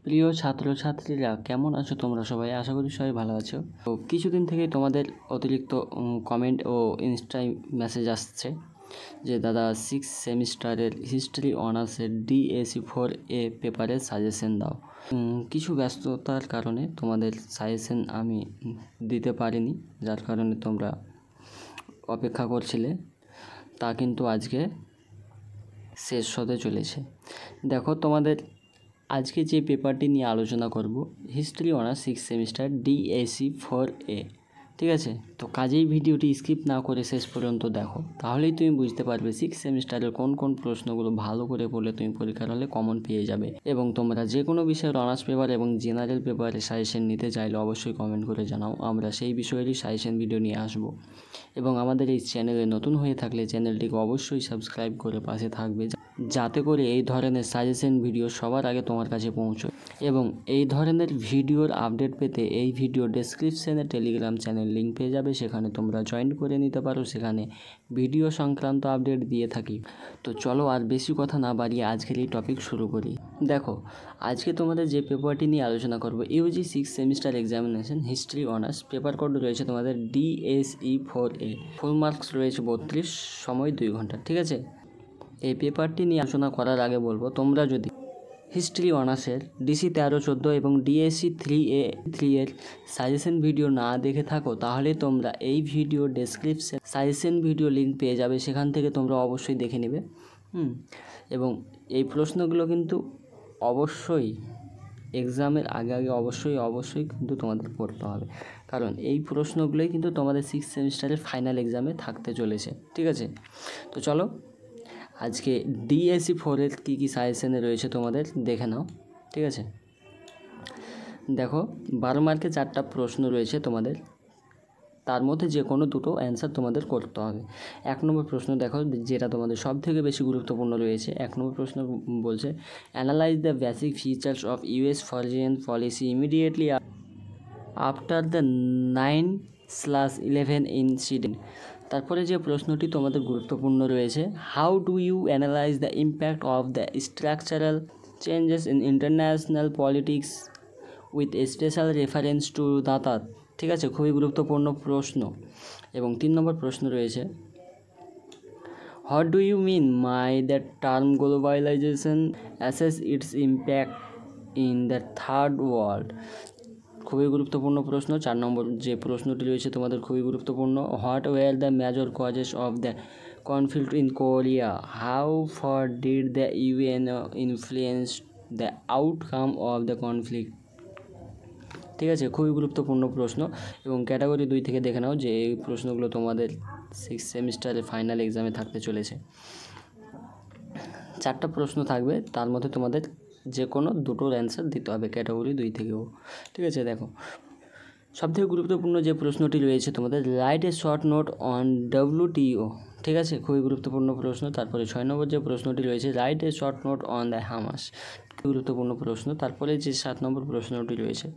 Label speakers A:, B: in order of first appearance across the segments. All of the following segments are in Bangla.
A: প্রিয় ছাত্রছাত্রীরা কেমন আছো তোমরা সবাই? আশা করি সবাই ভালো আছো। তো কিছুদিন থেকেই তোমাদের অতিরিক্ত কমেন্ট ও ইনস্টায় মেসেজ আসছে যে দাদা 6 সেমিস্টারের হিস্ট্রি অনার্সের DAC4A পেপারের সাজেশন দাও। কিছু ব্যস্ততার কারণে তোমাদের সাজেশন আমি দিতে পারিনি, যার কারণে তোমরা অপেক্ষা করছিলে। তা কিন্তু আজকে শেষ হতে চলেছে। দেখো, তোমাদের আজকে যে পেপারটি নিয়ে আলোচনা করব, হিস্ট্রি অনার্স 6 সেমিস্টার DAC4A, ঠিক আছে? তো কাজেই ভিডিওটি স্কিপ না করে শেষ পর্যন্ত দেখো, তাহলেই তুমি বুঝতে পারবে 6 সেমিস্টারের কোন কোন প্রশ্নগুলো ভালো করে পড়লে তুমি পরীক্ষার হলে কমন পেয়ে যাবে। এবং তোমরা যে কোনো বিষয়ের অনার্স পেপার এবং জেনারেল পেপারে সাজেশন নিতে চাইলে অবশ্যই কমেন্ট করে জানাও, আমরা সেই বিষয়েরই সাজেশন ভিডিও নিয়ে আসব। এবং আমাদের এই চ্যানেলে নতুন হয়ে থাকলে চ্যানেলটিকে অবশ্যই সাবস্ক্রাইব করে পাশে থাকবে, যাতে করে এই ধরনের সাজেশন ভিডিও সবার আগে তোমার কাছে পৌঁছয়। এবং এই ধরনের ভিডিওর আপডেট পেতে এই ভিডিও ডেসক্রিপশনে টেলিগ্রাম চ্যানেল লিঙ্ক পেয়ে যাবে, সেখানে তোমরা জয়েন করে নিতে পারো। সেখানে ভিডিও সংক্রান্ত আপডেট দিয়ে থাকি। তো চলো আর বেশি কথা না বাড়িয়ে আজকের এই টপিক শুরু করি। দেখো, আজকে তোমাদের যে পেপারটি নিয়ে আলোচনা করব, UG 6 semester examination history honours, paper code রয়েছে তোমাদের DAC4A, ফুল মার্কস রয়েছে 32, সময় 2 ঘন্টা, ঠিক আছে? এই পেপারটি নিয়ে আলোচনা করার আগে বলবো, তোমরা যদি হিস্ট্রি অনার্সের DC 13-14 এবং DAC3A এর সাজেশন ভিডিও না দেখে থাকো, তাহলে তোমরা এই video description suggestion video link পেয়ে যাবে, সেখান থেকে তোমরা অবশ্যই দেখে নেবে। এবং এই প্রশ্নগুলো কিন্তু অবশ্যই এক্সামের আগে অবশ্যই কিন্তু তোমাদের পড়তে হবে, কারণ এই প্রশ্নগুলোই কিন্তু তোমাদের 6 সেমিস্টারের ফাইনাল এক্সামে থাকতে চলেছে, ঠিক আছে? তো চলো আজকে DAC4 এর কী সাজেশনে রয়েছে তোমাদের দেখে নাও, ঠিক আছে? দেখো, 12 মার্কে 4টা প্রশ্ন রয়েছে তোমাদের, তার মধ্যে যে কোনো দুটো অ্যান্সার তোমাদের করতে হবে। 1 নম্বর প্রশ্ন দেখো, যেটা তোমাদের সব থেকে বেশি গুরুত্বপূর্ণ রয়েছে। 1 নম্বর প্রশ্ন বলছে, analyse the basic features of US foreign policy immediately after the 9/11 incident. তারপরে যে প্রশ্নটি তোমাদের গুরুত্বপূর্ণ রয়েছে, how do you analyse the impact of the structural changes in international politics with special reference to দাতা, ঠিক আছে? খুবই গুরুত্বপূর্ণ প্রশ্ন। এবং 3 নম্বর প্রশ্ন রয়েছে, what do you mean by the term globalization, assess its impact in the third world. খুবই গুরুত্বপূর্ণ প্রশ্ন। 4 নম্বর যে প্রশ্নটি রয়েছে তোমাদের খুবই গুরুত্বপূর্ণ, what were the major causes of the conflict in Korea, how far did the UN influence the outcome of the conflict, ঠিক আছে? খুবই গুরুত্বপূর্ণ প্রশ্ন। এবং ক্যাটাগরি 2 থেকে দেখে নাও যে এই প্রশ্নগুলো তোমাদের 6 সেমিস্টারের ফাইনাল এক্সামে থাকতে চলেছে। 4টা প্রশ্ন থাকবে, তার মধ্যে তোমাদের যে কোনো দুটোর অ্যান্সার দিতে হবে ক্যাটাগরি 2 থেকেও, ঠিক আছে? দেখো, সবথেকে গুরুত্বপূর্ণ যে প্রশ্নটি রয়েছে তোমাদের, write a short note on WTO, ঠিক আছে? খুবই গুরুত্বপূর্ণ প্রশ্ন। তারপরে 6 নম্বর যে প্রশ্নটি রয়েছে, write a short note on the Hamas, গুরুত্বপূর্ণ প্রশ্ন। তারপরে যে 7 নম্বর প্রশ্নটি রয়েছে,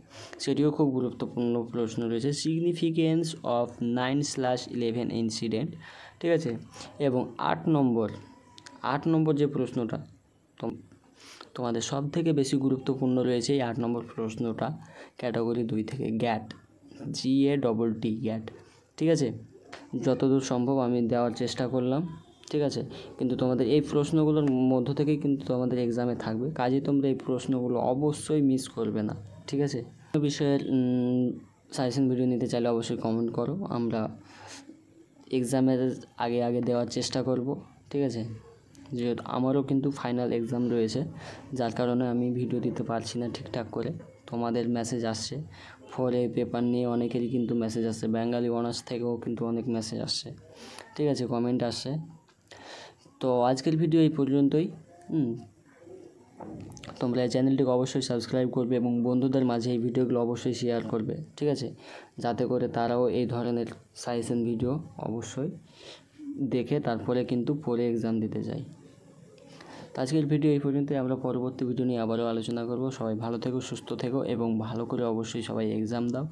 A: সেটিও খুব গুরুত্বপূর্ণ প্রশ্ন রয়েছে, সিগনিফিকেন্স অফ 9/11 ইনসিডেন্ট, ঠিক আছে? এবং 8 নম্বর যে প্রশ্নটা তোমাদের সব থেকে বেশি গুরুত্বপূর্ণ রয়েছে, এই 8 নম্বর প্রশ্নটা ক্যাটাগরি 2 থেকে, GATT, গ্যাট, ঠিক আছে? যতদূর সম্ভব আমি দেওয়ার চেষ্টা করলাম, ঠিক আছে? কিন্তু তোমাদের এই প্রশ্নগুলোর মধ্য থেকেই কিন্তু তোমাদের এক্সামে থাকবে, কাজে তোমরা এই প্রশ্নগুলো অবশ্যই মিস করবে না, ঠিক আছে? বিষয়ের সাজেশন ভিডিও নিতে চাইলে অবশ্যই কমেন্ট করো, আমরা এক্সামের আগে দেওয়ার চেষ্টা করব, ঠিক আছে? যেহেতু আমারও কিন্তু ফাইনাল এক্সাম রয়েছে, যার কারণে আমি ভিডিও দিতে পারছি না ঠিকঠাক করে। তোমাদের মেসেজ আসছে 4A পেপার নিয়ে, অনেকেরই কিন্তু মেসেজ আসছে, বেঙ্গলি অনার্স থেকেও কিন্তু অনেক মেসেজ আসছে, ঠিক আছে? কমেন্ট আসছে। তো আজকের ভিডিও এই পর্যন্তই। তোমরা এই চ্যানেলটিকে অবশ্যই সাবস্ক্রাইব করবে এবং বন্ধুদের মাঝে এই ভিডিওগুলো অবশ্যই শেয়ার করবে, ঠিক আছে? যাতে করে তারাও এই ধরনের সাজেশন ভিডিও অবশ্যই দেখে তারপরে কিন্তু পরে এক্সাম দিতে যায়। তো আজকের ভিডিও এই পর্যন্তই, আমরা পরবর্তী ভিডিও নিয়ে আবারও আলোচনা করব। সবাই ভালো থেকো, সুস্থ থেকো এবং ভালো করে অবশ্যই সবাই এক্সাম দাও।